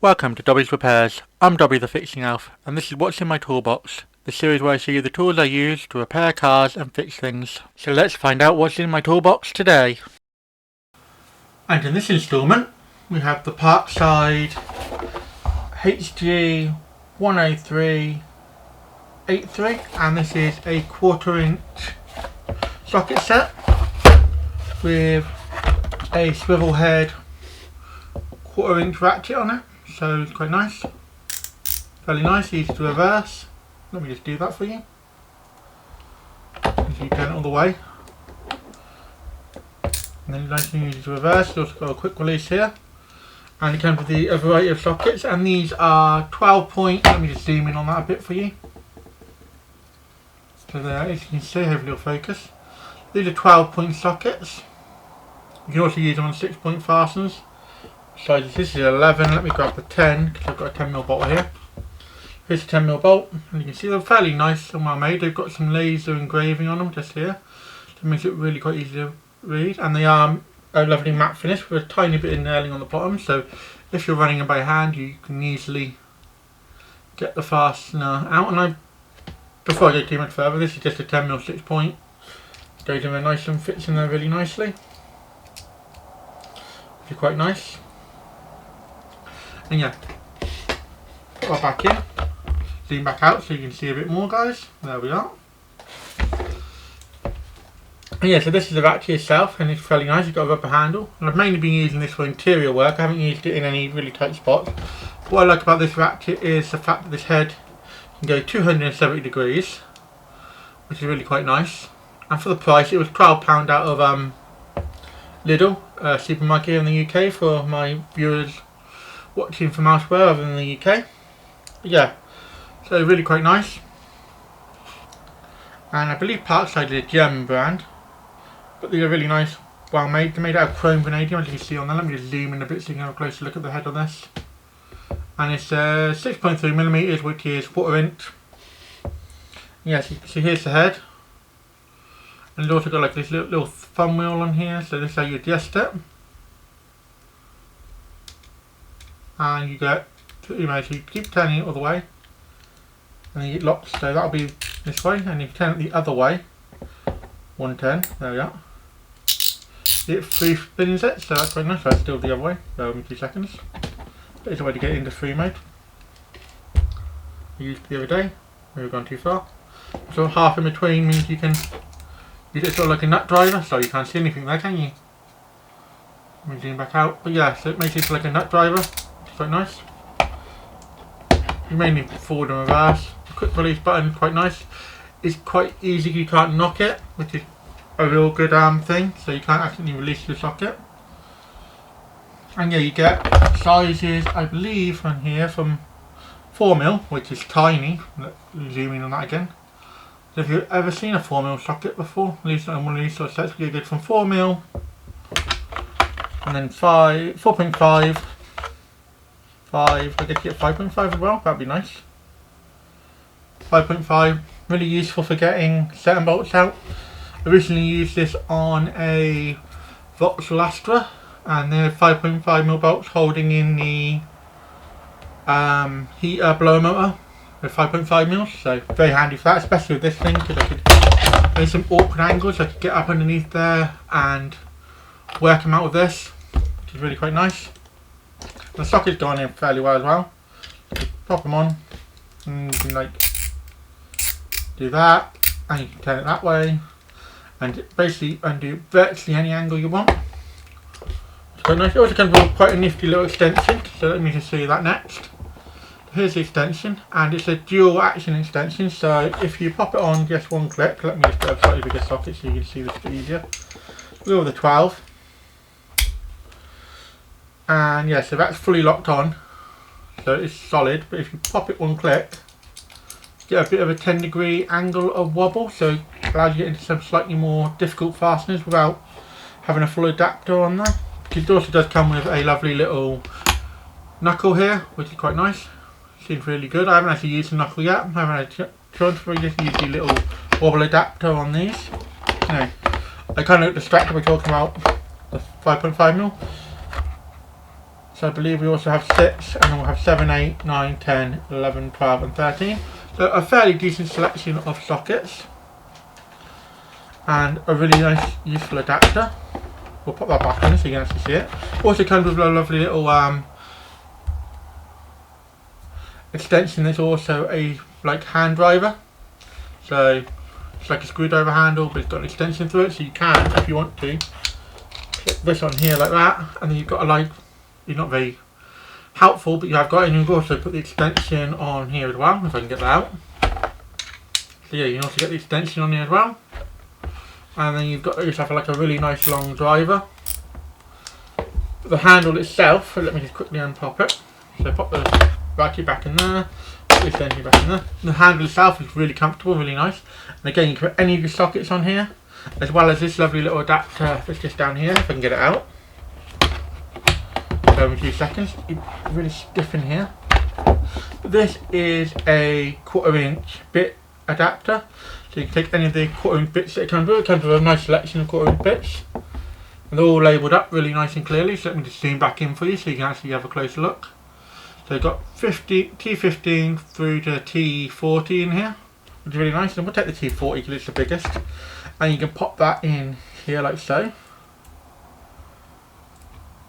Welcome to Dobby Repairs. I'm Dobby the Fixing Elf, and this is what's in my toolbox, the series where I show you the tools I use to repair cars and fix things. So let's find out what's in my toolbox today. And in this installment, we have the Parkside HG10383, and this is a 1/4 inch socket set with a swivel head 1/4 inch ratchet on it. So it's quite nice, fairly nice, easy to reverse. Let me just do that for you. As you turn it all the way, and then nice and easy to reverse. It's also got a quick release here, and it comes with a variety of sockets, and these are 12 point. Let me just zoom in on that a bit for you. So there, as you can see, hopefully it'll focus. These are 12 point sockets. You can also use them on 6 point fasteners. So this is 11, let me grab the 10 because I've got a 10mm bolt here. Here's a 10mm bolt, and you can see they're fairly nice and well made. They've got some laser engraving on them just here, so it makes it really quite easy to read. And they are a lovely matte finish with a tiny bit of nailing on the bottom, so if you're running them by hand you can easily get the fastener out. And before I go too much further, this is just a 10mm 6 point. Goes in there nice and fits in there really nicely, which is quite nice. And yeah, put that back in, zoom back out so you can see a bit more, guys. There we are. And yeah, so this is the ratchet itself, and it's fairly nice. It's got a rubber handle, and I've mainly been using this for interior work. I haven't used it in any really tight spots. What I like about this ratchet is the fact that this head can go 270 degrees, which is really quite nice. And for the price, it was £12 out of Lidl, supermarket here in the UK, for my viewers watching from elsewhere other than the UK. But yeah, so really quite nice. And I believe Parkside is a German brand, but these are really nice, well made. They're made out of chrome vanadium, as you can see on there. Let me just zoom in a bit so you can have a closer look at the head on this. And it's 6.3mm, which is 1/4 inch. Yes, you can see here's the head, and it's also got like this little thumb wheel on here, so this is how you adjust it. And you get, so you keep turning it all the way, and then it locks, so that'll be this way, and if you turn it the other way, 110, there we are. It free spins it, so that's quite nice. That's still the other way, so 2 seconds. There's a way to get into free mode. I used it the other day, we've gone too far. So half in between means you can use it sort of like a nut driver, so you can't see anything there, can you? Let me zoom back out, but yeah, so it makes it like a nut driver. Quite nice. You may need forward and reverse. The quick release button, quite nice. It's quite easy, you can't knock it, which is a real good thing, so you can't accidentally release the socket. And yeah, you get sizes, I believe, on here from 4mm, which is tiny. Let's zoom in on that again. So if you've ever seen a 4mm socket before, at least on one of these sort of sets, you get from 4mm, and then 4.5. I could get 5.5 as well, that'd be nice. 5.5, really useful for getting certain bolts out. I recently used this on a Vauxhall Astra, and they're 5.5mm bolts holding in the heater blower motor with 5.5mm, so very handy for that, especially with this thing, because I could, there's some awkward angles, I could get up underneath there and work them out with this, which is really quite nice. The socket's gone in fairly well as well. You pop them on, and you can like do that, and you can turn it that way, and basically undo virtually any angle you want. It's quite nice. It also comes with quite a nifty little extension, so let me just show you that next. Here's the extension, and it's a dual action extension, so if you pop it on just one click, let me just get a slightly bigger socket so you can see this a bit easier. Go with the 12. And yeah, so that's fully locked on, so it's solid, but if you pop it one click, you get a bit of a 10-degree angle of wobble, so it allows you to get into some slightly more difficult fasteners without having a full adapter on there. It also does come with a lovely little knuckle here, which is quite nice. Seems really good. I haven't actually used the knuckle yet, I haven't had a chance for just use the little wobble adapter on these. Anyway, I kind of got distracted by talking about the 5.5mm. So I believe we also have 6, and then we'll have 7, 8, 9, 10, 11, 12 and 13. So a fairly decent selection of sockets. And a really nice useful adapter. We'll pop that back in so you can actually see it. Also comes with a lovely little extension. There's also a hand driver. So it's like a screwdriver handle, but it's got an extension through it, so you can, if you want to, clip this on here like that, and then you've got you're not very helpful, but you have got it, and you can also put the extension on here as well, if I can get that out. So yeah, you can also get the extension on here as well. And then you've got yourself like a really nice long driver. The handle itself, let me just quickly unpop it. So pop the ratchet back in there, put the extension back in there. The handle itself is really comfortable, really nice. And again, you can put any of your sockets on here, as well as this lovely little adapter that's just down here, if I can get it out. Give me a few seconds, it's really stiff in here. This is a 1/4 inch bit adapter. So you can take any of the 1/4 inch bits that it comes with. It comes with a nice selection of 1/4 inch bits. And they're all labelled up really nice and clearly. So let me just zoom back in for you so you can actually have a closer look. So you've got T15 through to T40 in here, which is really nice. And we'll take the T40 because it's the biggest. And you can pop that in here like so.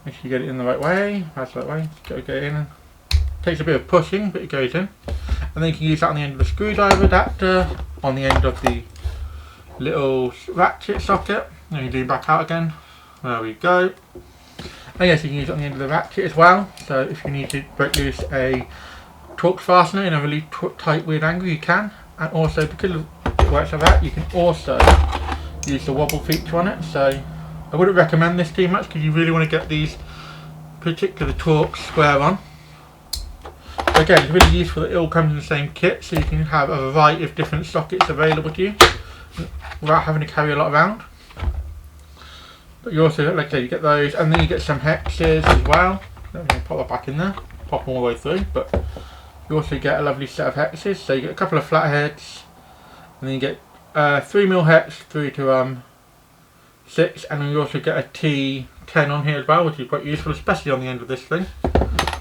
Make sure you get it in the right way. That's the right way. Go in. It takes a bit of pushing, but it goes in. And then you can use that on the end of the screwdriver adapter, on the end of the little ratchet socket. And you do back out again. There we go. And yes, you can use it on the end of the ratchet as well. So if you need to break loose a Torx fastener in a really tight, weird angle, you can. And also, because it works like that, you can also use the wobble feature on it. So I wouldn't recommend this too much because you really want to get these particular Torx square on. Again, it's really useful that it all comes in the same kit, so you can have a variety of different sockets available to you without having to carry a lot around. But you also, like I said, you get those, and then you get some hexes as well. Let me pop that back in there, pop them all the way through. But you also get a lovely set of hexes, so you get a couple of flatheads, and then you get 3mm hex through to 6, and then you also get a T10 on here as well, which is quite useful, especially on the end of this thing.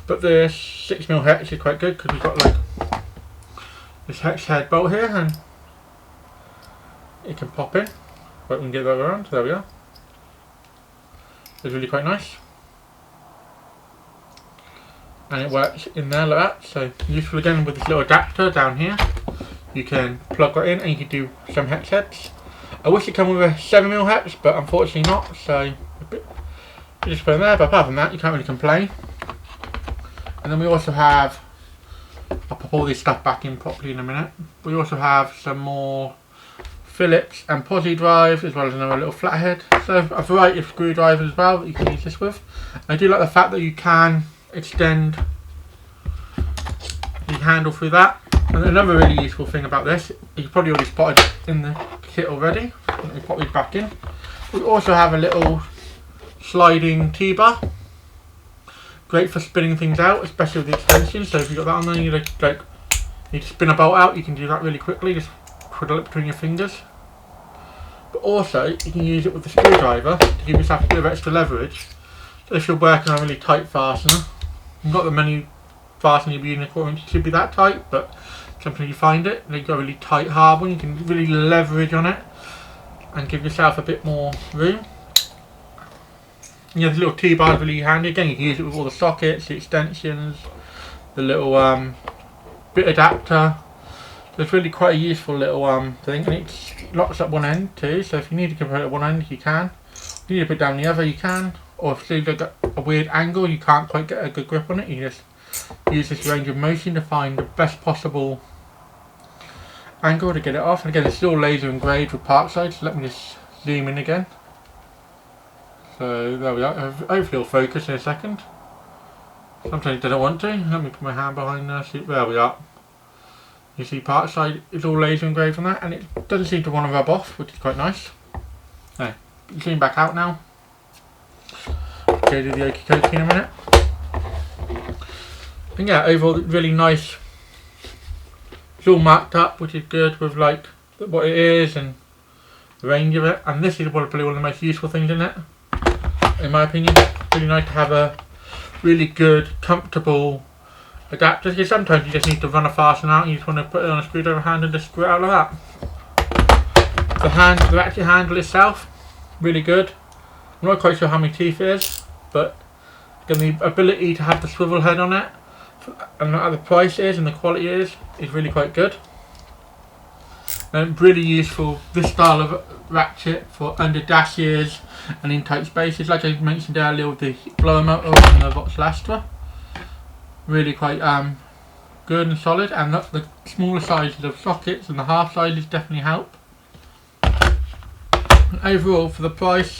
But this 6mm hex is quite good because we've got like this hex head bolt here, and it can pop in. Right, we can get that around. There we are. It's really quite nice, and it works in there like that. So useful again with this little adapter down here. You can plug that in, and you can do some hex heads. I wish it came with a 7mm hex, but unfortunately not. So you just put it there. But apart from that, you can't really complain. And then we also have, I'll pop all this stuff back in properly in a minute. We also have some more Phillips and posi drives, as well as another little flathead. So a variety of screwdrivers as well that you can use this with. And I do like the fact that you can extend the handle through that. And another really useful thing about this, you probably already spotted in the kit already. Let me pop these back in. We also have a little sliding T-bar. Great for spinning things out, especially with the extension. So if you've got that on there, you need to spin a bolt out, you can do that really quickly. Just twiddle it between your fingers. But also, you can use it with the screwdriver to give yourself a bit of extra leverage. So if you're working on a really tight fastener, not that many fasteners you'll be using a 1/4 inch should be that tight, but sometimes you find it, and you've got a really tight hard one, you can really leverage on it and give yourself a bit more room. Yeah, the little T-bar is really handy. Again, you can use it with all the sockets, the extensions, the little bit adapter. So it's really quite a useful little thing, and it locks up one end too. So if you need to put it at one end, you can. If you need to put it down the other, you can. Or if you've got a weird angle, you can't quite get a good grip on it, you just use this range of motion to find the best possible angle to get it off. And again, it's still laser engraved with Parkside. So let me just zoom in again. So there we are. Hopefully it'll focus in a second. Sometimes it doesn't want to. Let me put my hand behind there. See, there we are. You see Parkside is all laser engraved on that, and it doesn't seem to want to rub off, which is quite nice. Right, zoom back out now. Go do the okie dokie in a minute. And yeah, overall really nice. It's all marked up, which is good with like what it is and the range of it. And this is probably one of the most useful things in it. In my opinion, it's really nice to have a really good, comfortable adapters, because sometimes you just need to run a fastener out and you just want to put it on a screwdriver hand and just screw it out like that. The ratchet handle itself, really good. I'm not quite sure how many teeth it is, but again, the ability to have the swivel head on it and how the price is and the quality is really quite good. And really useful, this style of ratchet for under dashes and in tight spaces, like I mentioned earlier with the blower motor and the Voxlastra. Really quite good and solid, and the smaller sizes of sockets and the half sizes definitely help. And overall, for the price,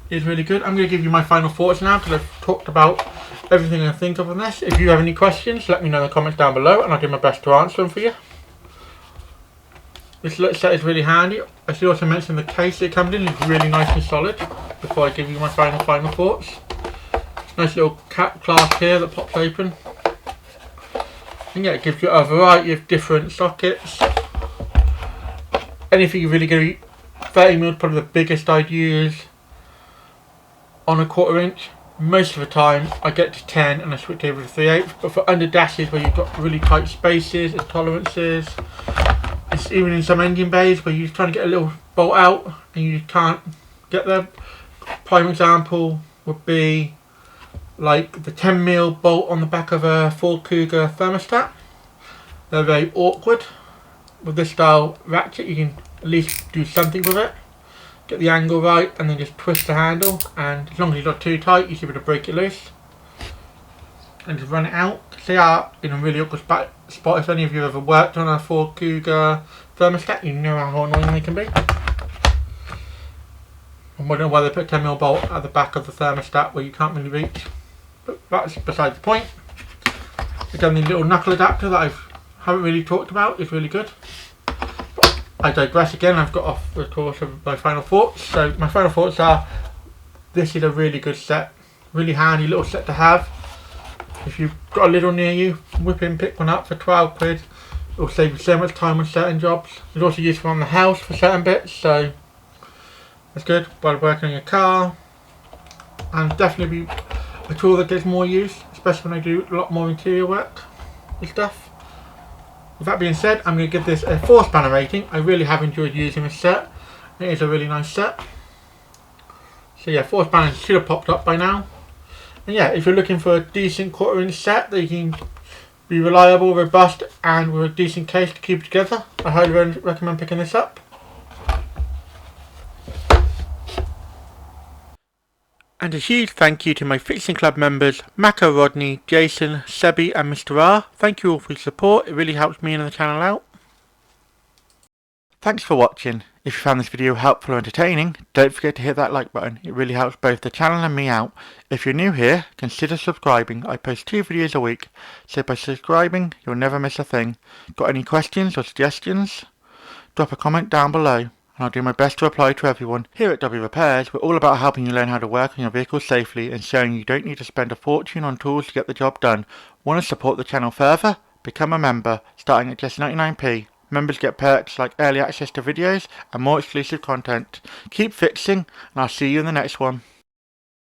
is really good. I'm going to give you my final thoughts now because I've talked about everything I think of on this. If you have any questions, let me know in the comments down below and I'll do my best to answer them for you. This little set is really handy. I should also mention the case it comes in is really nice and solid before I give you my final thoughts. Nice little cap clasp here that pops open. And yeah, it gives you a variety of different sockets. Anything you're really going to 30mm, probably the biggest I'd use on a 1/4 inch. Most of the time I get to 10 and I switch over to 3/8, but for under dashes where you've got really tight spaces and tolerances, it's even in some engine bays where you're trying to get a little bolt out and you can't get there. Prime example would be like the 10mm bolt on the back of a Ford Cougar thermostat. They're very awkward. With this style ratchet you can at least do something with it. Get the angle right and then just twist the handle, and as long as it's not too tight you should be able to break it loose and just run it out. They are in a really awkward spot. If any of you have ever worked on a Ford Cougar thermostat, you know how annoying they can be. I'm wondering why they put a 10mm bolt at the back of the thermostat where you can't really reach, but that's beside the point. Again, the little knuckle adapter that I haven't really talked about is really good. I digress again, I've got off the course of my final thoughts. So my final thoughts are, this is a really good set, really handy little set to have. If you've got a Lidl near you, whip in, pick one up for 12 quid. It will save you so much time on certain jobs. It's also useful on the house for certain bits, so it's good while working on your car. And definitely be a tool that gets more use, especially when I do a lot more interior work and stuff. With that being said, I'm going to give this a 4 spanner rating. I really have enjoyed using this set. It is a really nice set. So yeah, 4 spanners should have popped up by now. And yeah, if you're looking for a decent 1/4 inch set that you can be reliable, robust and with a decent case to keep it together, I highly recommend picking this up. And a huge thank you to my Fixing Club members, Mako, Rodney, Jason, Sebi and Mr. R. Thank you all for your support, it really helps me and the channel out. Thanks for watching. If you found this video helpful or entertaining, don't forget to hit that like button, it really helps both the channel and me out. If you're new here, consider subscribing. I post 2 videos a week, so by subscribing you'll never miss a thing. Got any questions or suggestions? Drop a comment down below. And I'll do my best to reply to everyone. Here at Dobby Repairs, we're all about helping you learn how to work on your vehicle safely and showing you don't need to spend a fortune on tools to get the job done. Want to support the channel further? Become a member, starting at just 99p. Members get perks like early access to videos and more exclusive content. Keep fixing, and I'll see you in the next one.